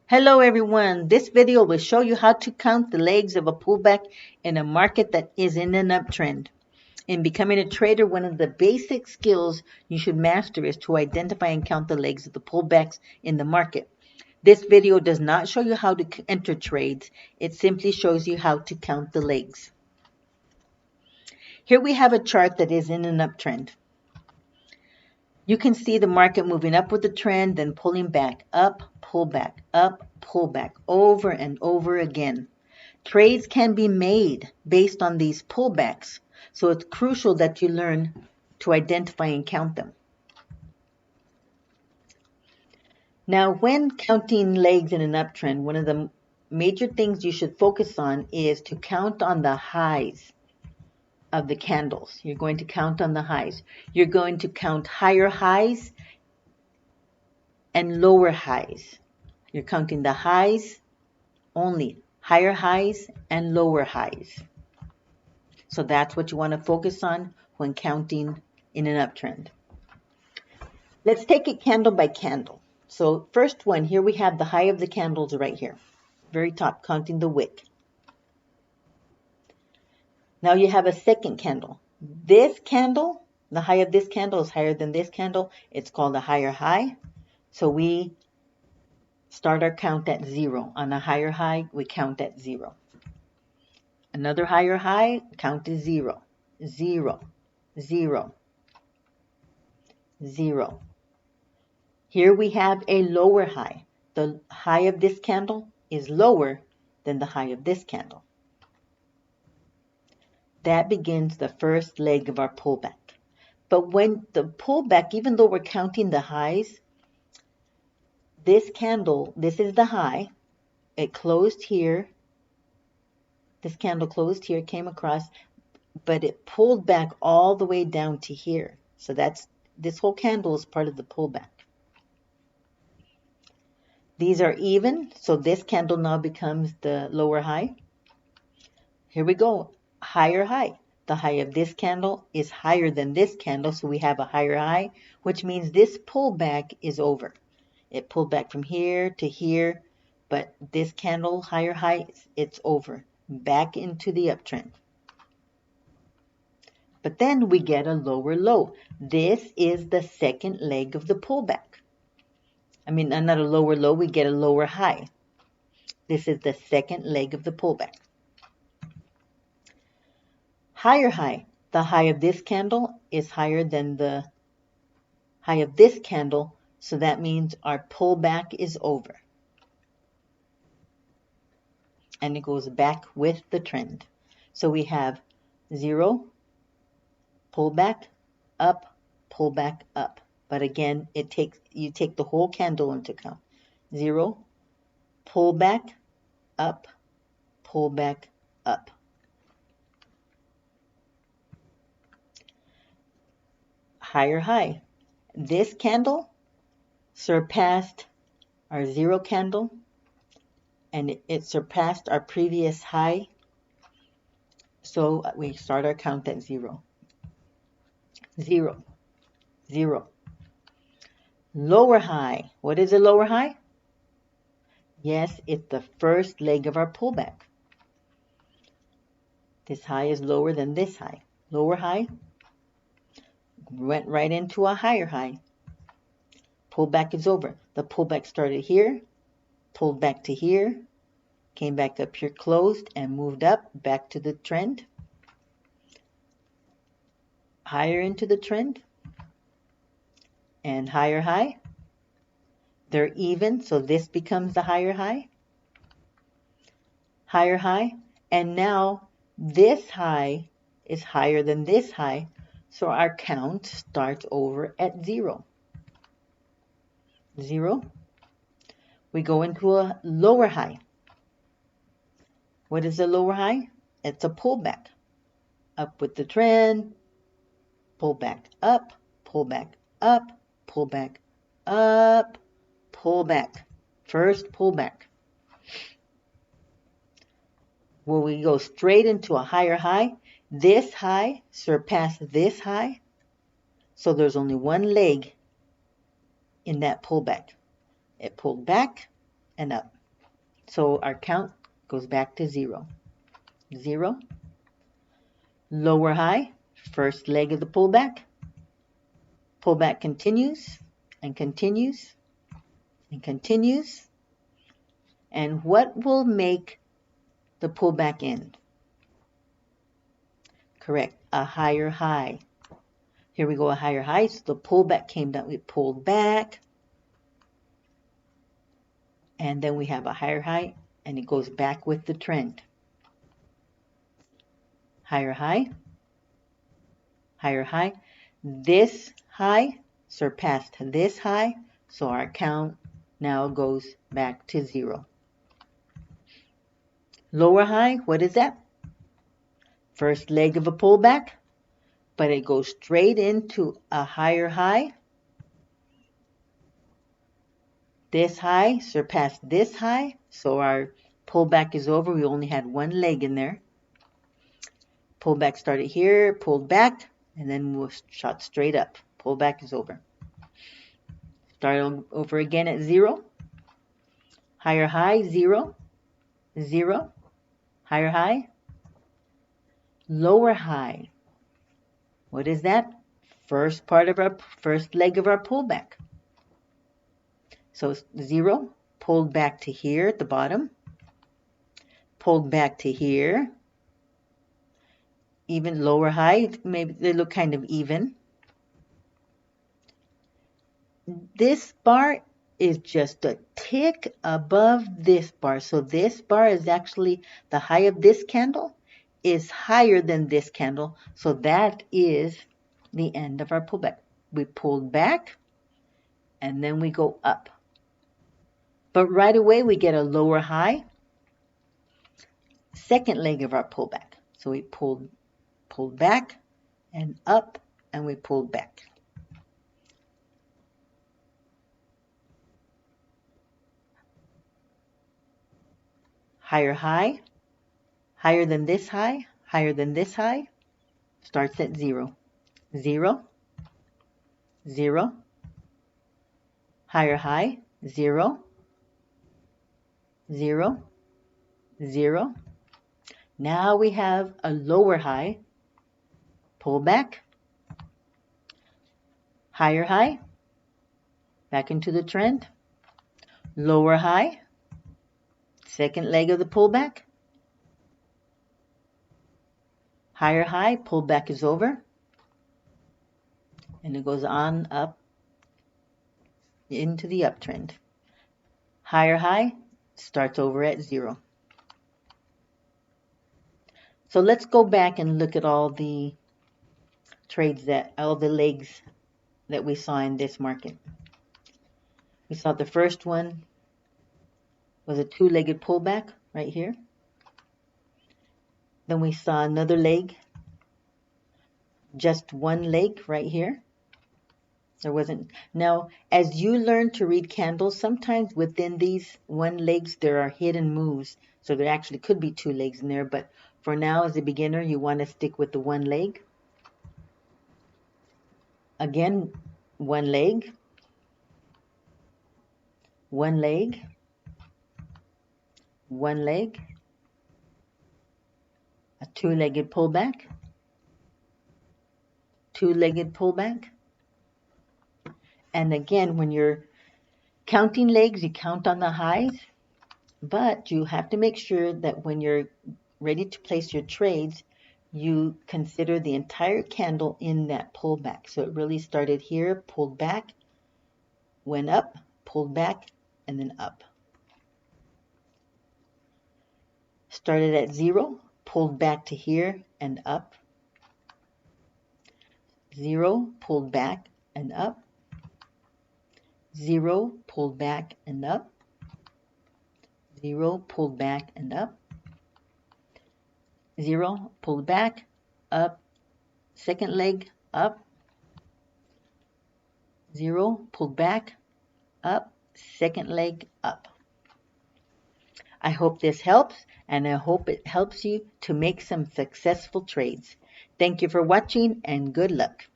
Hello everyone, this video will show you how to count the legs of a pullback in a market that is in an uptrend. In becoming a trader, one of the basic skills you should master is to identify and count the legs of the pullbacks in the market. This video does not show you how to enter trades, it simply shows you how to count the legs. Here we have a chart that is in an uptrend. You can see the market moving up with the trend, then pulling back, up, pullback, over and over again. Trades can be made based on these pullbacks, so it's crucial that you learn to identify and count them. Now, when counting legs in an uptrend, one of the major things you should focus on is to count on the highs of the candles. You're going to count on the highs. You're going to count higher highs and lower highs. You're counting the highs only, higher highs and lower highs. So that's what you want to focus on when counting in an uptrend. Let's take it candle by candle. So first one, here we have the high of the candles right here, very top, counting the wick. Now you have a second candle. This candle, the high of this candle is higher than this candle. It's called a higher high. So we start our count at 0. On a higher high, we count at 0. Another higher high, count is 0, 0, 0, 0. Here we have a lower high. The high of this candle is lower than the high of this candle. That begins the first leg of our pullback. But when the pullback, even though we're counting the highs, this candle, this is the high. It closed here. This candle closed here, came across, but it pulled back all the way down to here. So this whole candle is part of the pullback. These are even, so this candle now becomes the lower high. Here we go, higher high. The high of this candle is higher than this candle, so we have a higher high, which means this pullback is over. It pulled back from here to here, but this candle, higher high, it's over. Back into the uptrend. But then we get a lower low. This is the second leg of the pullback. I mean, not a lower low, we get a lower high. This is the second leg of the pullback. Higher high. The high of this candle is higher than the high of this candle, so that means our pullback is over. And it goes back with the trend. So we have 0, pullback, up, pullback, up. But again, you take the whole candle into account. 0, pullback, up, pullback, up. Higher high. This candle surpassed our 0 candle, and it surpassed our previous high. So we start our count at 0. 0, 0. Lower high. What is a lower high? Yes, it's the first leg of our pullback. This high is lower than this high. Lower high went right into a higher high. Pullback is over. The pullback started here, pulled back to here, came back up here, closed, and moved up back to the trend. Higher into the trend. And higher high. They're even, so this becomes the higher high. Higher high. And now this high is higher than this high, so our count starts over at 0. 0. We go into a lower high. What is a lower high? It's a pullback. Up with the trend, pullback up, pullback up, pullback up, pullback. First pullback. Will we go straight into a higher high? This high surpassed this high, so there's only one leg in that pullback. It pulled back and up. So our count goes back to 0. 0. Lower high, first leg of the pullback. Pullback continues and continues and continues. And what will make the pullback end? Correct, a higher high. Here we go, a higher high. So the pullback came down. We pulled back. And then we have a higher high, and it goes back with the trend. Higher high, higher high. This high surpassed this high, so our count now goes back to 0. Lower high, what is that? First leg of a pullback, but it goes straight into a higher high. This high surpassed this high, so our pullback is over. We only had one leg in there. Pullback started here, pulled back, and then we shot straight up. Pullback is over. Start over again at 0. Higher high, 0. 0. Higher high. Lower high. What is that? First leg of our pullback. So 0, pulled back to here at the bottom, pulled back to here, even lower high, maybe they look kind of even. This bar is just a tick above this bar. So this bar is actually, the high of this candle is higher than this candle. So that is the end of our pullback. We pulled back and then we go up. But right away we get a lower high, second leg of our pullback. So we pulled back and up, and we pulled back. Higher high, higher than this high, higher than this high, starts at 0. 0, 0, higher high, 0, 0, 0. Now we have a lower high, pull back, higher high, back into the trend, lower high, second leg of the pullback, higher high, pullback is over, and it goes on up into the uptrend. Higher high starts over at 0. So let's go back and look at all the trades all the legs that we saw in this market. We saw the first one was a two-legged pullback right here. Then we saw another leg, just one leg right here. There wasn't. Now, as you learn to read candles, sometimes within these one legs there are hidden moves. So there actually could be two legs in there, but for now, as a beginner, you want to stick with the one leg. Again, one leg, one leg, one leg, a two-legged pullback, two-legged pullback. And again, when you're counting legs, you count on the highs, but you have to make sure that when you're ready to place your trades, you consider the entire candle in that pullback. So it really started here, pulled back, went up, pulled back, and then up. Started at 0, pulled back to here and up. 0, pulled back and up. 0, pulled back and up. 0, pulled back and up. 0, pulled back, up, second leg, up. 0, pulled back, up, second leg, up. I hope this helps, and I hope it helps you to make some successful trades. Thank you for watching, and good luck.